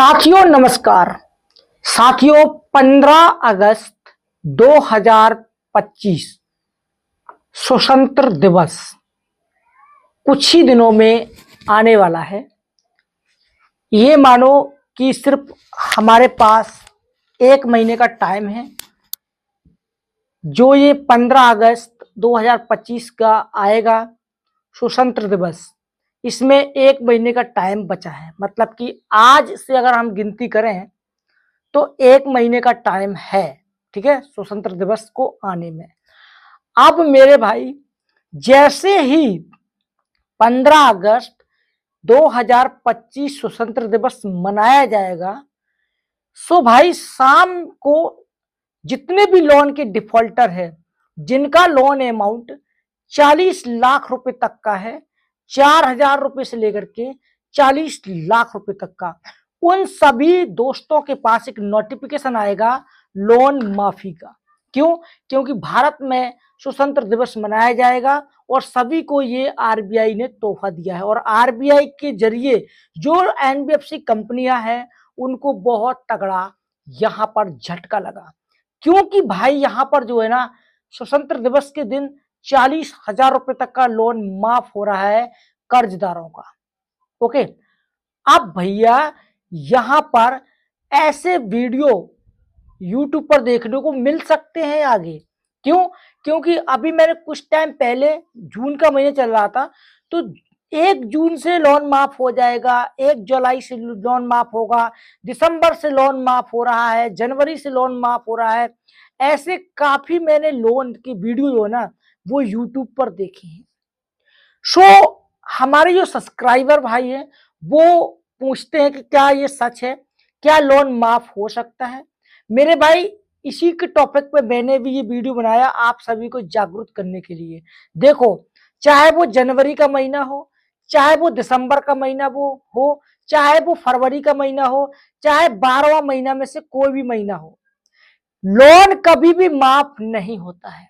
साथियों नमस्कार। साथियों 15 अगस्त 2025 स्वतंत्र दिवस कुछ ही दिनों में आने वाला है। ये मानो कि सिर्फ हमारे पास एक महीने का टाइम है। जो ये 15 अगस्त 2025 का आएगा स्वतंत्र दिवस, इसमें एक महीने का टाइम बचा है। मतलब कि आज से अगर हम गिनती करें तो एक महीने का टाइम है, ठीक है, स्वतंत्र दिवस को आने में। अब मेरे भाई, जैसे ही 15 अगस्त 2025 स्वतंत्र दिवस मनाया जाएगा, सो भाई शाम को जितने भी लोन के डिफॉल्टर है, जिनका लोन अमाउंट 40 लाख रुपए तक का है, 4,000 रुपए से लेकर के 40 लाख रुपए तक का, उन सभी दोस्तों के पास एक नोटिफिकेशन आएगा लोन माफी का। क्यों? क्योंकि भारत में स्वतंत्र दिवस मनाया जाएगा और सभी को ये आरबीआई ने तोहफा दिया है। और आरबीआई के जरिए जो एनबीएफसी कंपनियां हैं, उनको बहुत तगड़ा यहां पर झटका लगा। क्योंकि भाई यहां पर जो है ना, स्वतंत्र दिवस के दिन 40,000 रुपए तक का लोन माफ हो रहा है कर्जदारों का। ओके, अब भैया यहां पर ऐसे वीडियो यूट्यूब पर देखने को मिल सकते हैं आगे। क्यों? क्योंकि अभी मैंने कुछ टाइम पहले, जून का महीना चल रहा था, तो 1 जून से लोन माफ हो जाएगा, 1 जुलाई से लोन माफ होगा, दिसंबर से लोन माफ हो रहा है, जनवरी से लोन माफ हो रहा है। ऐसे काफी मैंने लोन की वीडियो जो है ना, वो यूट्यूब पर देखे हैं। सो हमारे जो सब्सक्राइबर भाई हैं, वो पूछते हैं कि क्या ये सच है, क्या लोन माफ हो सकता है। मेरे भाई, इसी के टॉपिक पे मैंने भी ये वीडियो बनाया आप सभी को जागरूक करने के लिए। देखो, चाहे वो जनवरी का महीना हो, चाहे वो दिसंबर का महीना वो हो, चाहे वो फरवरी का महीना हो, चाहे 12वां महीना में से कोई भी महीना हो, लोन कभी भी माफ नहीं होता है।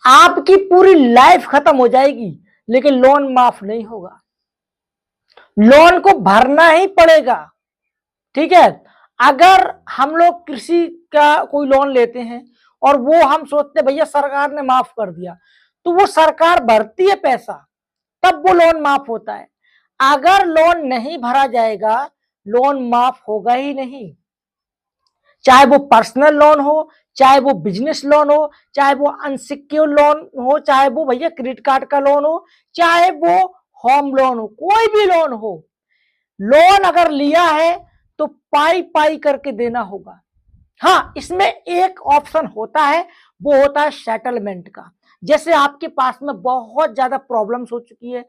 आपकी पूरी लाइफ खत्म हो जाएगी लेकिन लोन माफ नहीं होगा। लोन को भरना ही पड़ेगा, ठीक है। अगर हम लोग कृषि का कोई लोन लेते हैं और वो हम सोचते भैया सरकार ने माफ कर दिया, तो वो सरकार भरती है पैसा, तब वो लोन माफ होता है। अगर लोन नहीं भरा जाएगा, लोन माफ होगा ही नहीं। चाहे वो पर्सनल लोन हो, चाहे वो बिजनेस लोन हो, चाहे वो अनसिक्योर्ड लोन हो, चाहे वो भैया क्रेडिट कार्ड का लोन हो, चाहे वो होम लोन हो, कोई भी लोन हो, लोन अगर लिया है तो पाई पाई करके देना होगा। हाँ, इसमें एक ऑप्शन होता है, वो होता है सेटलमेंट का। जैसे आपके पास में बहुत ज्यादा प्रॉब्लम्स हो चुकी है,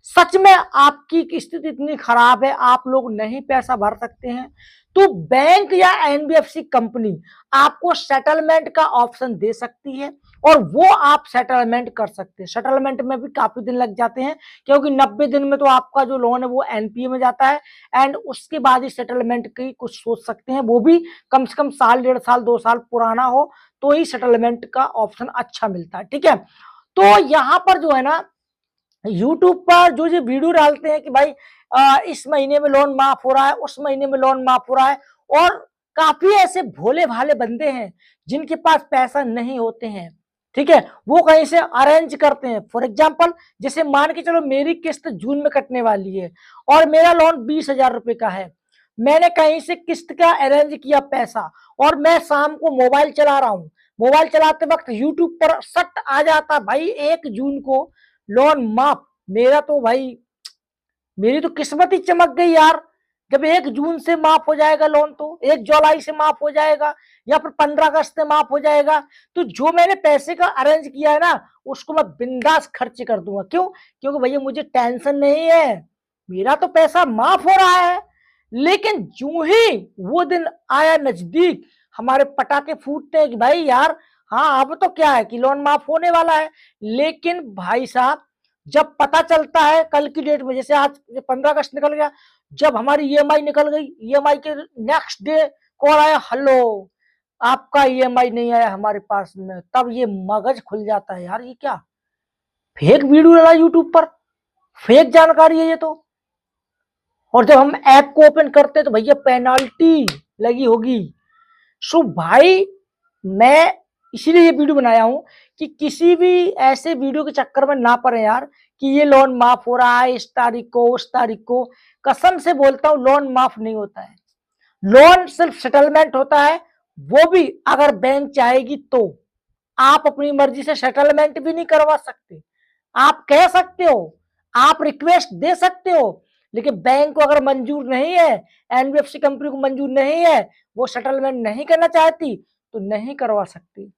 सच में आपकी स्थिति इतनी खराब है, आप लोग नहीं पैसा भर सकते हैं, तो बैंक या एनबीएफसी कंपनी आपको सेटलमेंट का ऑप्शन दे सकती है और वो आप सेटलमेंट कर सकते हैं। सेटलमेंट में भी काफी दिन लग जाते हैं, क्योंकि 90 दिन में तो आपका जो लोन है वो एनपीए में जाता है, एंड उसके बाद ही सेटलमेंट की कुछ सोच सकते हैं। वो भी कम से कम साल, 1.5 साल, 2 साल पुराना हो तो ही सेटलमेंट का ऑप्शन अच्छा मिलता है, ठीक है। तो यहाँ पर जो है ना, यूट्यूब पर जो जो वीडियो डालते हैं कि भाई इस महीने में लोन माफ हो रहा है, उस महीने में लोन माफ हो रहा है, और काफी ऐसे भोले भाले बंदे हैं जिनके पास पैसा नहीं होते हैं, ठीक है, वो कहीं से अरेंज करते हैं। फॉर एग्जाम्पल, जैसे मान के चलो मेरी किस्त जून में कटने वाली है और मेरा लोन 20,000 रुपए का है, मैंने कहीं से किस्त का अरेंज किया पैसा, और मैं शाम को मोबाइल चला रहा हूँ, मोबाइल चलाते वक्त यूट्यूब पर सट आ जाता भाई 1 जून को लोन माफ। मेरा तो भाई, मेरी तो किस्मत ही चमक गई यार। जब 1 जून से माफ हो जाएगा लोन, तो 1 जुलाई से माफ हो जाएगा, या फिर 15 अगस्त से माफ हो जाएगा, तो जो मैंने पैसे का अरेंज किया है ना, उसको मैं बिंदास खर्च कर दूंगा। क्यों? क्योंकि भैया मुझे टेंशन नहीं है, मेरा तो पैसा माफ हो रहा है। लेकिन जो ही वो दिन आया नजदीक, हमारे पटाखे फूटते हैं कि भाई यार, हाँ अब तो क्या है कि लोन माफ होने वाला है। लेकिन भाई साहब, जब पता चलता है कल की डेट में, जैसे आज 15 अगस्त निकल गया, जब हमारी ईएमआई निकल गई, ईएमआई के नेक्स्ट डे कॉल आया, हेलो आपका ईएमआई नहीं आया हमारे पास में, तब ये मगज खुल जाता है यार, ये क्या फेक वीडियो डाला यूट्यूब पर, फेक जानकारी है ये तो। और जब हम ऐप को ओपन करते हैं तो भैया पेनाल्टी लगी होगी। सो भाई मैं इसीलिए ये वीडियो बनाया हूं कि किसी भी ऐसे वीडियो के चक्कर में ना पड़े यार, कि ये लोन माफ हो रहा है इस तारीख को उस तारीख को। कसम से बोलता हूं लोन माफ नहीं होता है, लोन सिर्फ सेटलमेंट होता है, वो भी अगर बैंक चाहेगी तो। आप अपनी मर्जी से सेटलमेंट भी नहीं करवा सकते। आप कह सकते हो, आप रिक्वेस्ट दे सकते हो, लेकिन बैंक को अगर मंजूर नहीं है, एनबीएफसी कंपनी को मंजूर नहीं है, वो सेटलमेंट नहीं करना चाहती तो नहीं करवा सकती।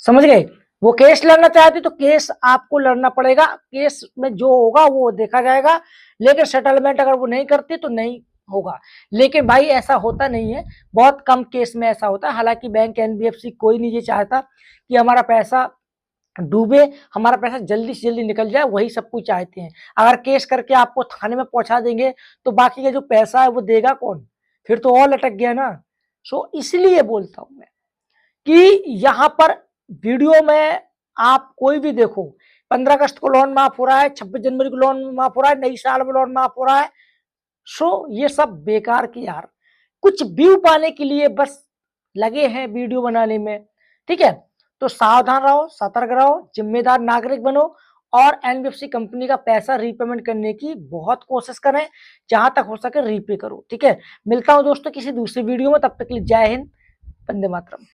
समझ गए? वो केस लड़ना चाहती तो केस आपको लड़ना पड़ेगा, केस में जो होगा वो देखा जाएगा, लेकिन सेटलमेंट अगर वो नहीं करती तो नहीं होगा। लेकिन भाई ऐसा होता नहीं है, बहुत कम केस में ऐसा होता है। हालांकि बैंक एनबीएफसी कोई नहीं ये चाहता कि हमारा पैसा डूबे, हमारा पैसा जल्दी से जल्दी निकल जाए, वही सब कुछ चाहते हैं। अगर केस करके आपको थाने में पहुंचा देंगे तो बाकी का जो पैसा है वो देगा कौन? फिर तो और लटक गया ना। सो इसलिए बोलता हूं मैं कि यहाँ पर वीडियो में आप कोई भी देखो, 15 अगस्त को लोन माफ हो रहा है, 26 जनवरी को लोन माफ हो रहा है, नई साल में लोन माफ हो रहा है। सो ये सब बेकार की यार, कुछ व्यू पाने के लिए बस लगे हैं वीडियो बनाने में। ठीक है, तो सावधान रहो, सतर्क रहो, जिम्मेदार नागरिक बनो और एनबीएफसी कंपनी का पैसा रीपेमेंट करने की बहुत कोशिश करें, जहां तक हो सके रीपे करो। ठीक है, मिलता हूं दोस्तों किसी दूसरी वीडियो में, तब तक के लिए जय हिंद, वंदे मातरम।